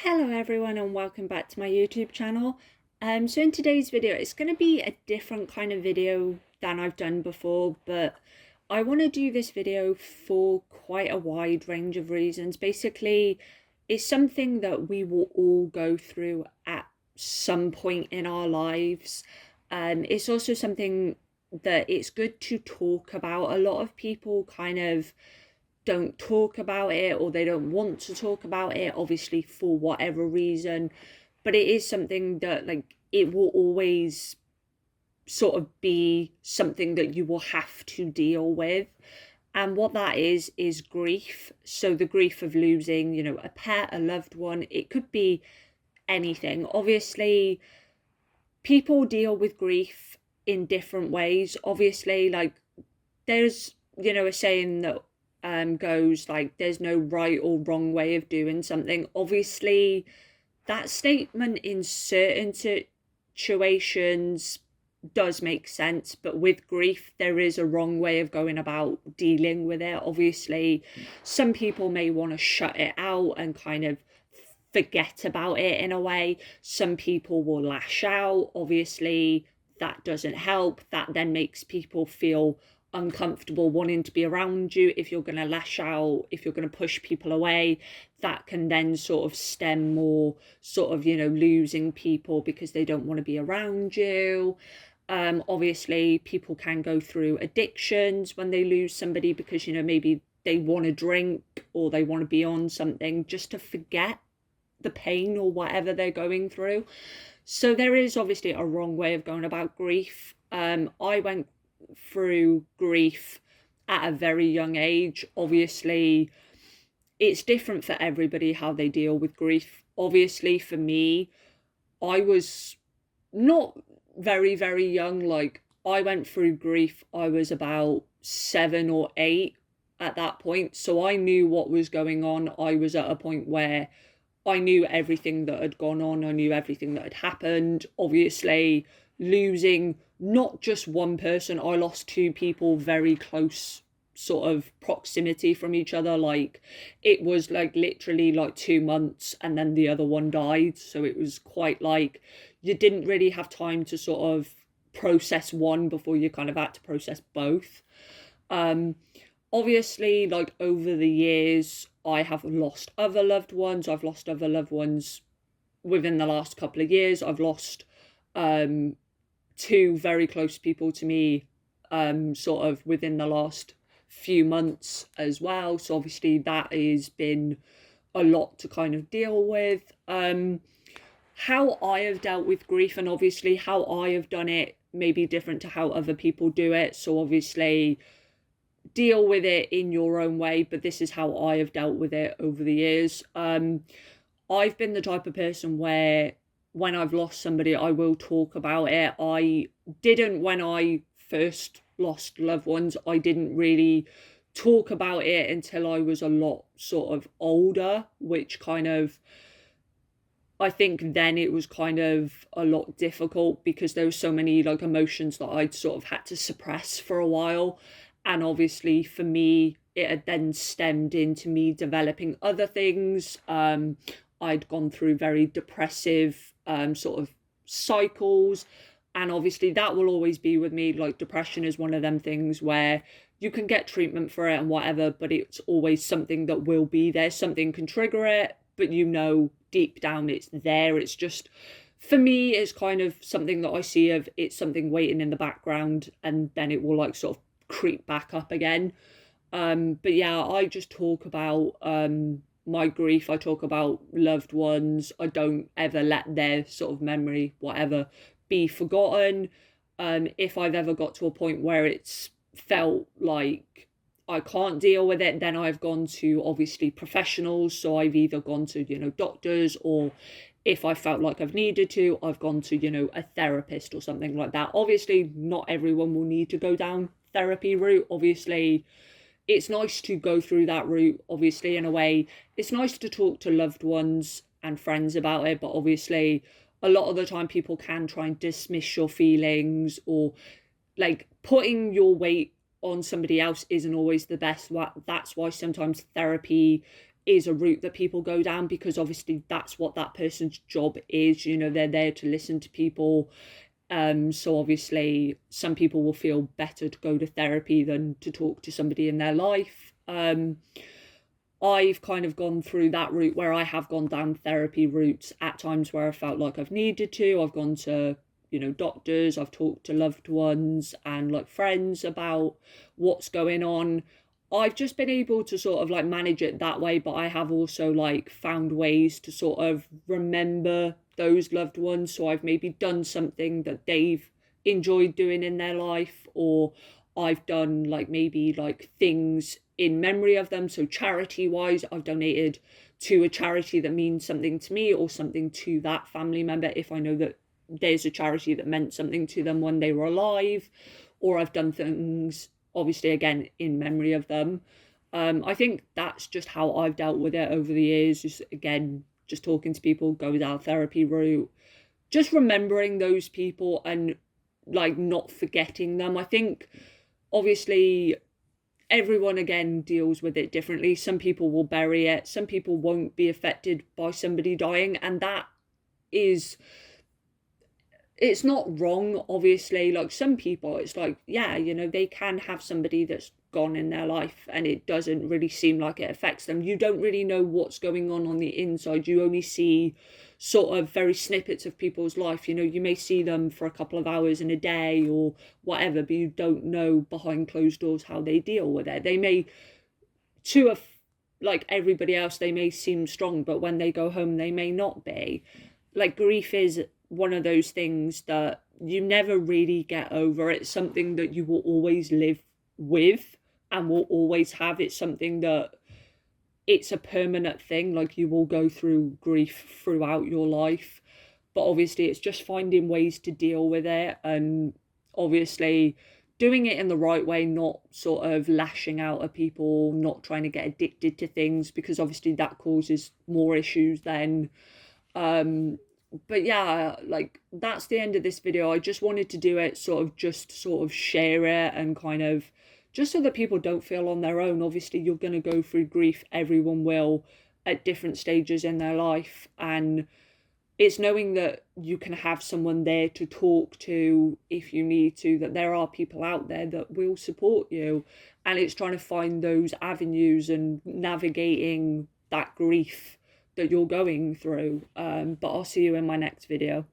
Hello everyone and welcome back to my YouTube channel. So in today's video, it's going to be a different kind of video than I've done before, but I want to do this video for quite a wide range of reasons. Basically, it's something that we will all go through at some point in our lives. It's also something that it's good to talk about. A lot of people kind of don't talk about it, or they don't want to talk about it, obviously for whatever reason, but it is something that, like, it will always sort of be something that you will have to deal with. And what that is grief. So the grief of losing, a pet, a loved one. It could be anything. Obviously, people deal with grief in different ways. Obviously, like, there's, a saying that goes like, there's no right or wrong way of doing something. Obviously, that statement in certain situations does make sense, but with grief, there is a wrong way of going about dealing with it. Obviously, some people may want to shut it out and kind of forget about it in a way. Some people will lash out. Obviously, that doesn't help. That then makes people feel uncomfortable wanting to be around you. If you're going to lash out, if you're going to push people away, that can then sort of stem more sort of, losing people because they don't want to be around you. Obviously, people can go through addictions when they lose somebody because, maybe they want to drink or they want to be on something just to forget the pain or whatever they're going through. So there is obviously a wrong way of going about grief. I went through grief at a very young age. Obviously, it's different for everybody how they deal with grief. Obviously, for me, I was not very, very young. Like, I went through grief, I was about 7 or 8 at that point. So I knew what was going on. I was at a point where I knew everything that had gone on. I knew everything that had happened. Obviously, losing not just one person, I lost 2 people very close sort of proximity from each other. Like, it was like literally like 2 months and then the other one died. So it was quite like you didn't really have time to sort of process one before you kind of had to process both. Um, Obviously, like, over the years, I have lost other loved ones. I've lost other loved ones within the last couple of years. I've lost 2 very close people to me sort of within the last few months as well. So obviously that has been a lot to kind of deal with. How I have dealt with grief, and obviously how I have done it may be different to how other people do it. So obviously, deal with it in your own way, but this is how I have dealt with it over the years. I've been the type of person where when I've lost somebody, I will talk about it. I didn't when I first lost loved ones. I didn't really talk about it until I was a lot sort of older, which kind of, I think then it was kind of a lot difficult because there were so many like emotions that I'd sort of had to suppress for a while. And obviously for me, it had then stemmed into me developing other things. I'd gone through very depressive sort of cycles. And obviously that will always be with me. Like, depression is one of them things where you can get treatment for it and whatever, but it's always something that will be there. Something can trigger it, but deep down it's there. It's just, for me, it's kind of something that I see of, it's something waiting in the background and then it will like sort of creep back up again. But yeah, I just talk about my grief. I talk about loved ones. I don't ever let their sort of memory, whatever, be forgotten. If I've ever got to a point where it's felt like I can't deal with it, then I've gone to obviously professionals. So I've either gone to, doctors, or if I felt like I've needed to, I've gone to, a therapist or something like that. Obviously, not everyone will need to go down therapy route. Obviously, it's nice to go through that route. Obviously, in a way, it's nice to talk to loved ones and friends about it, but obviously a lot of the time people can try and dismiss your feelings, or like putting your weight on somebody else isn't always the best. That's why sometimes therapy is a route that people go down, because obviously that's what that person's job is. You know, they're there to listen to people. So obviously some people will feel better to go to therapy than to talk to somebody in their life. I've kind of gone through that route where I have gone down therapy routes at times where I felt like I've needed to. I've gone to, you know, doctors, I've talked to loved ones and like friends about what's going on. I've just been able to sort of like manage it that way, but I have also like found ways to sort of remember those loved ones. So I've maybe done something that they've enjoyed doing in their life, or I've done like maybe like things in memory of them. So charity wise, I've donated to a charity that means something to me, or something to that family member if I know that there's a charity that meant something to them when they were alive. Or I've done things obviously again in memory of them. I think that's just how I've dealt with it over the years. Just again, just talking to people, go down therapy route, just remembering those people and like not forgetting them. I think obviously everyone again deals with it differently. Some people will bury it, some people won't be affected by somebody dying, and that is, it's not wrong, obviously. Like some people, it's like, yeah, you know, they can have somebody that's gone in their life and it doesn't really seem like it affects them. You don't really know what's going on the inside. You only see sort of very snippets of people's life. You know, you may see them for a couple of hours in a day or whatever, but you don't know behind closed doors how they deal with it. They may, to a like everybody else, they may seem strong, but when they go home they may not be. Like grief is one of those things that you never really get over. It's something that you will always live with and will always have. It's something that, it's a permanent thing. Like you will go through grief throughout your life, but obviously it's just finding ways to deal with it, and obviously doing it in the right way, not sort of lashing out at people, not trying to get addicted to things, because obviously that causes more issues then. But yeah, like that's the end of this video. I just wanted to do it just sort of share it, and kind of just so that people don't feel on their own. Obviously you're going to go through grief, everyone will, at different stages in their life, and it's knowing that you can have someone there to talk to if you need to, that there are people out there that will support you, and it's trying to find those avenues and navigating that grief that you're going through. But I'll see you in my next video.